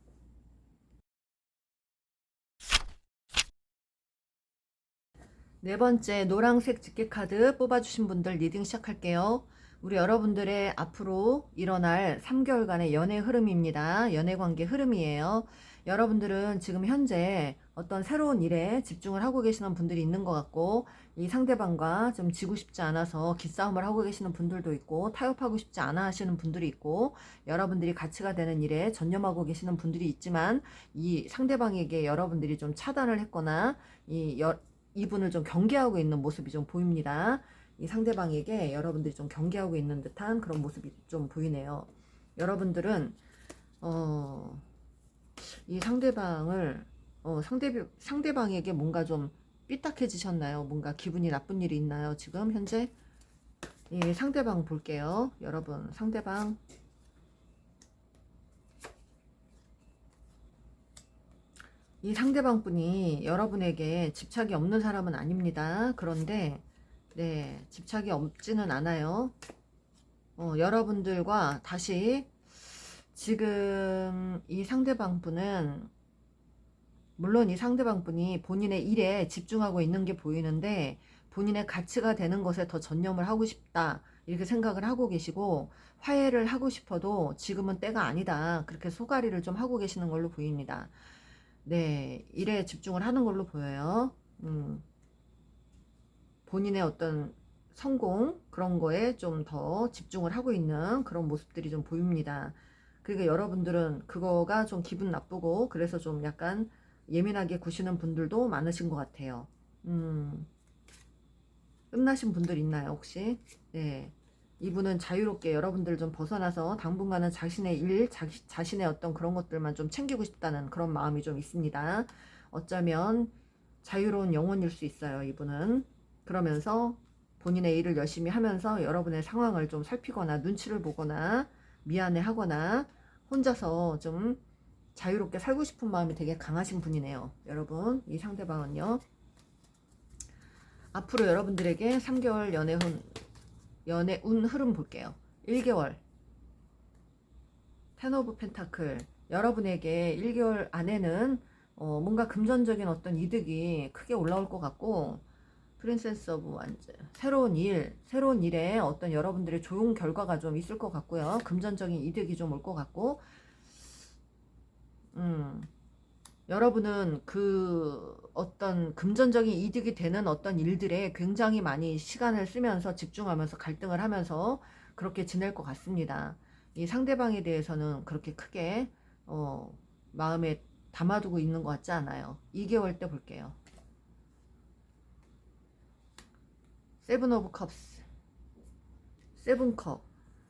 Speaker 1: 네 번째 노란색 집게 카드 뽑아주신 분들 리딩 시작할게요. 우리 여러분들의 앞으로 일어날 3개월간의 연애 흐름입니다. 연애 관계 흐름이에요. 여러분들은 지금 현재 어떤 새로운 일에 집중을 하고 계시는 분들이 있는 것 같고, 이 상대방과 좀 지고 싶지 않아서 기싸움을 하고 계시는 분들도 있고, 타협하고 싶지 않아 하시는 분들이 있고, 여러분들이 가치가 되는 일에 전념하고 계시는 분들이 있지만, 이 상대방에게 여러분들이 좀 차단을 했거나 이분을 좀 경계하고 있는 모습이 좀 보입니다. 이 상대방에게 여러분들이 좀 경계하고 있는 듯한 그런 모습이 좀 보이네요. 여러분들은 이 상대방을 상대방에게 뭔가 좀 삐딱해지셨나요? 뭔가 기분이 나쁜 일이 있나요? 지금 현재 이 상대방 볼게요. 여러분, 상대방 이 상대방 분이 여러분에게 집착이 없는 사람은 아닙니다. 그런데 네, 집착이 없지는 않아요. 여러분들과 다시 지금 이 상대방 분은, 물론 이 상대방 분이 본인의 일에 집중하고 있는 게 보이는데 본인의 가치가 되는 것에 더 전념을 하고 싶다, 이렇게 생각을 하고 계시고, 화해를 하고 싶어도 지금은 때가 아니다, 그렇게 소가리를 좀 하고 계시는 걸로 보입니다. 네, 일에 집중을 하는 걸로 보여요. 본인의 어떤 성공, 그런 거에 좀 더 집중을 하고 있는 그런 모습들이 좀 보입니다. 그러니까 여러분들은 그거가 좀 기분 나쁘고 그래서 좀 약간 예민하게 구시는 분들도 많으신 것 같아요. 끝나신 분들 있나요, 혹시? 네. 이분은 자유롭게 여러분들 좀 벗어나서 당분간은 자신의 일, 자신의 어떤 그런 것들만 좀 챙기고 싶다는 그런 마음이 좀 있습니다. 어쩌면 자유로운 영혼일 수 있어요, 이분은. 그러면서 본인의 일을 열심히 하면서 여러분의 상황을 좀 살피거나 눈치를 보거나 미안해 하거나 혼자서 좀 자유롭게 살고 싶은 마음이 되게 강하신 분이네요. 여러분, 이 상대방은요. 앞으로 여러분들에게 3개월 연애운 흐름 볼게요. 1개월 텐 오브 펜타클, 여러분에게 1개월 안에는 뭔가 금전적인 어떤 이득이 크게 올라올 것 같고, 프린세스 오브 완즈, 새로운 일에 어떤 여러분들의 좋은 결과가 좀 있을 것 같고요. 금전적인 이득이 좀 올 것 같고, 여러분은 그 어떤 금전적인 이득이 되는 어떤 일들에 굉장히 많이 시간을 쓰면서 집중하면서 갈등을 하면서 그렇게 지낼 것 같습니다. 이 상대방에 대해서는 그렇게 크게 마음에 담아두고 있는 것 같지 않아요. 2개월 때 볼게요. 세븐 오브 컵스, 세븐컵,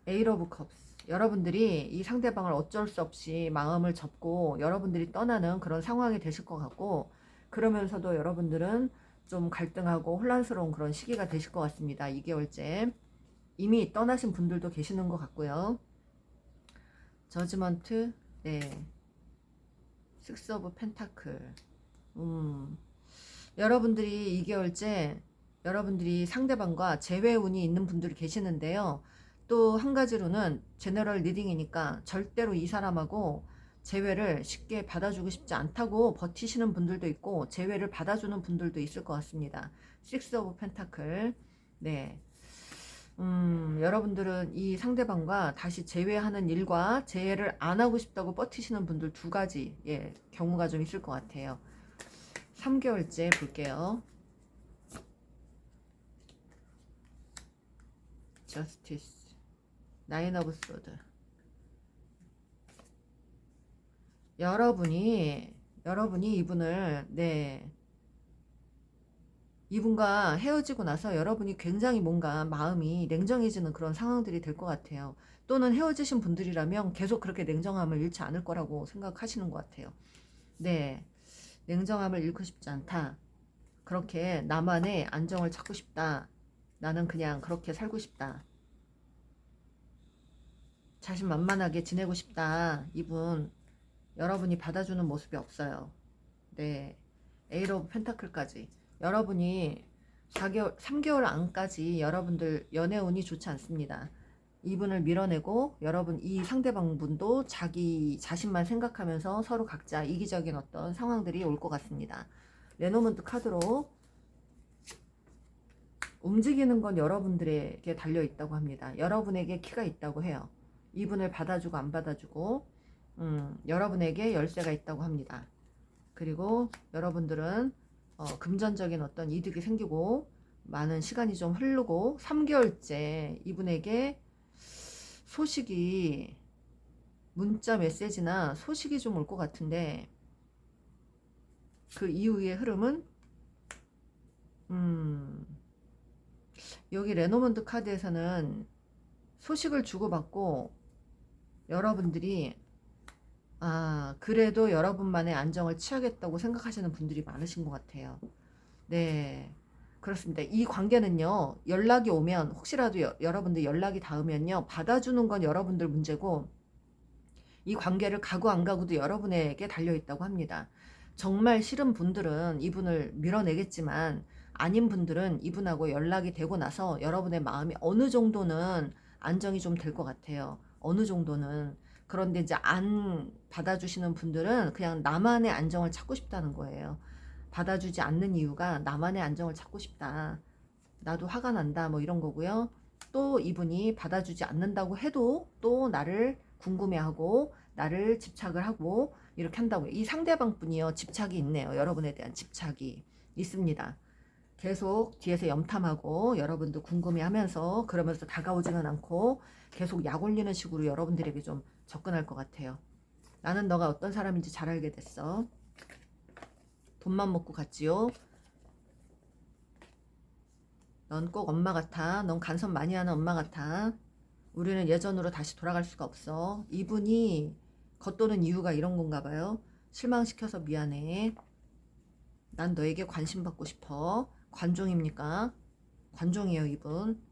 Speaker 1: 에잇 오브 컵스. 여러분들이 이 상대방을 어쩔 수 없이 마음을 접고 여러분들이 떠나는 그런 상황이 되실 것 같고, 그러면서도 여러분들은 좀 갈등하고 혼란스러운 그런 시기가 되실 것 같습니다. 2개월째. 이미 떠나신 분들도 계시는 것 같고요. 저지먼트, 네. 식스 오브 펜타클. 여러분들이 2개월째 여러분들이 상대방과 재회운이 있는 분들이 계시는데요. 또 한 가지로는 제너럴 리딩이니까 절대로 이 사람하고 재회를 쉽게 받아주고 싶지 않다고 버티시는 분들도 있고, 재회를 받아주는 분들도 있을 것 같습니다. 식스 오브 펜타클. 네. 여러분들은 이 상대방과 다시 재회하는 일과 재회를 안 하고 싶다고 버티시는 분들 두 가지, 예, 경우가 좀 있을 것 같아요. 3개월째 볼게요. 저스티스, 나인 오브 소드. 여러분이 이분을, 네, 이분과 헤어지고 나서 여러분이 굉장히 뭔가 마음이 냉정해지는 그런 상황들이 될 것 같아요. 또는 헤어지신 분들이라면 계속 그렇게 냉정함을 잃지 않을 거라고 생각하시는 것 같아요. 네, 냉정함을 잃고 싶지 않다. 그렇게 나만의 안정을 찾고 싶다. 나는 그냥 그렇게 살고 싶다. 자신만만하게 지내고 싶다. 이분 여러분이 받아주는 모습이 없어요. 네, 에이트 오브 펜타클까지. 여러분이 3개월 안까지 여러분들 연애운이 좋지 않습니다. 이분을 밀어내고 여러분, 이 상대방 분도 자기 자신만 생각하면서 서로 각자 이기적인 어떤 상황들이 올 것 같습니다. 레노먼트 카드로 움직이는 건 여러분들에게 달려 있다고 합니다. 여러분에게 키가 있다고 해요. 이분을 받아주고 안 받아주고, 여러분에게 열쇠가 있다고 합니다. 그리고 여러분들은 금전적인 어떤 이득이 생기고 많은 시간이 좀 흐르고 3개월째 이분에게 소식이, 문자 메시지나 소식이 좀 올 것 같은데, 그 이후의 흐름은 여기 레노먼드 카드에서는 소식을 주고받고 여러분들이 그래도 여러분만의 안정을 취하겠다고 생각하시는 분들이 많으신 것 같아요. 네, 그렇습니다. 이 관계는요, 연락이 오면, 혹시라도 여러분들 연락이 닿으면요, 받아주는 건 여러분들 문제고, 이 관계를 가고 안 가고도 여러분에게 달려있다고 합니다. 정말 싫은 분들은 이분을 밀어내겠지만, 아닌 분들은 이분하고 연락이 되고 나서 여러분의 마음이 어느 정도는 안정이 좀 될 것 같아요. 어느 정도는. 그런데 이제 안 받아주시는 분들은 그냥 나만의 안정을 찾고 싶다는 거예요. 받아주지 않는 이유가 나만의 안정을 찾고 싶다. 나도 화가 난다. 뭐 이런 거고요. 또 이분이 받아주지 않는다고 해도 또 나를 궁금해하고 나를 집착을 하고 이렇게 한다고요. 이 상대방 분이요, 집착이 있네요. 여러분에 대한 집착이 있습니다. 계속 뒤에서 염탐하고 여러분도 궁금해하면서, 그러면서 다가오지는 않고 계속 약 올리는 식으로 여러분들에게 좀 접근할 것 같아요. 나는 너가 어떤 사람인지 잘 알게 됐어. 돈만 먹고 갔지요. 넌 꼭 엄마 같아. 넌 간섭 많이 하는 엄마 같아. 우리는 예전으로 다시 돌아갈 수가 없어. 이분이 겉도는 이유가 이런 건가 봐요. 실망시켜서 미안해. 난 너에게 관심 받고 싶어. 관종입니까? 관종이에요, 이분.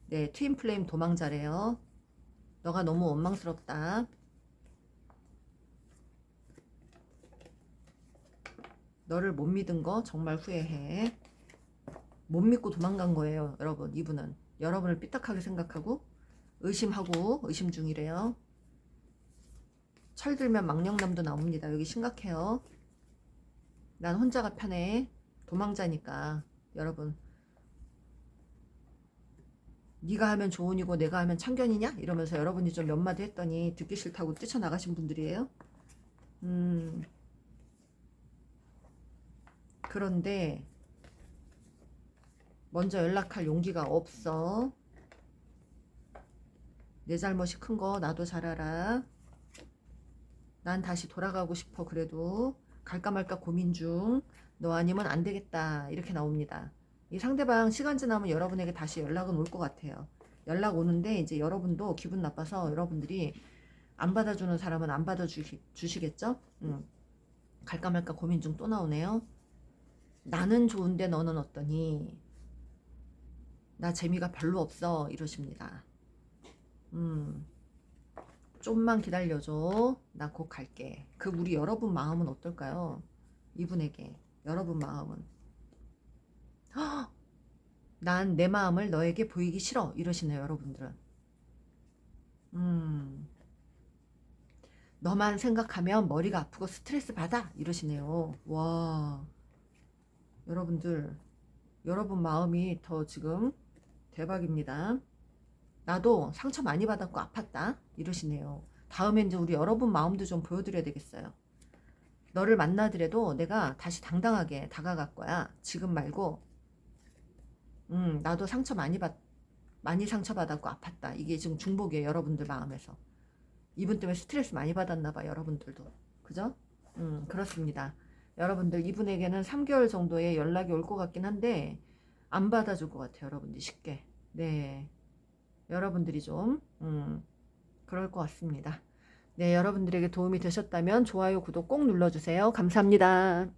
Speaker 1: 네, 트윈플레임 도망자래요. 너가 너무 원망스럽다. 너를 못 믿은 거 정말 후회해. 못 믿고 도망간 거예요, 여러분. 이분은 여러분을 삐딱하게 생각하고 의심하고 의심 중이래요. 철들면 망령남도 나옵니다. 여기 심각해요. 난 혼자가 편해. 도망자니까. 여러분, 네가 하면 조언이고 내가 하면 참견이냐? 이러면서 여러분이 좀 몇 마디 했더니 듣기 싫다고 뛰쳐나가신 분들이에요. 그런데 먼저 연락할 용기가 없어. 내 잘못이 큰 거 나도 잘 알아. 난 다시 돌아가고 싶어. 그래도 갈까 말까 고민 중. 너 아니면 안 되겠다. 이렇게 나옵니다. 이 상대방 시간 지나면 여러분에게 다시 연락은 올 것 같아요. 연락 오는데 이제 여러분도 기분 나빠서 여러분들이 안 받아주는 사람은 안 받아주시겠죠? 갈까 말까 고민 중 또 나오네요. 나는 좋은데 너는 어떠니? 나 재미가 별로 없어. 이러십니다. 좀만 기다려줘. 나 곧 갈게. 그 우리 여러분 마음은 어떨까요? 이분에게 여러분 마음은 난 내 마음을 너에게 보이기 싫어. 이러시네요, 여러분들은. 너만 생각하면 머리가 아프고 스트레스 받아. 이러시네요. 와, 여러분들, 여러분 마음이 더 지금 대박입니다. 나도 상처 많이 받았고 아팠다. 이러시네요. 다음에 이제 우리 여러분 마음도 좀 보여드려야 되겠어요. 너를 만나더라도 내가 다시 당당하게 다가갈 거야. 지금 말고. 나도 많이 상처받았고 아팠다. 이게 지금 중복이에요. 여러분들 마음에서. 이분 때문에 스트레스 많이 받았나 봐. 여러분들도. 그죠? 그렇습니다. 여러분들 이분에게는 3개월 정도의 연락이 올 것 같긴 한데 안 받아줄 것 같아요. 여러분들 쉽게. 네. 여러분들이 좀 그럴 것 같습니다. 네, 여러분들에게 도움이 되셨다면 좋아요, 구독 꼭 눌러주세요. 감사합니다.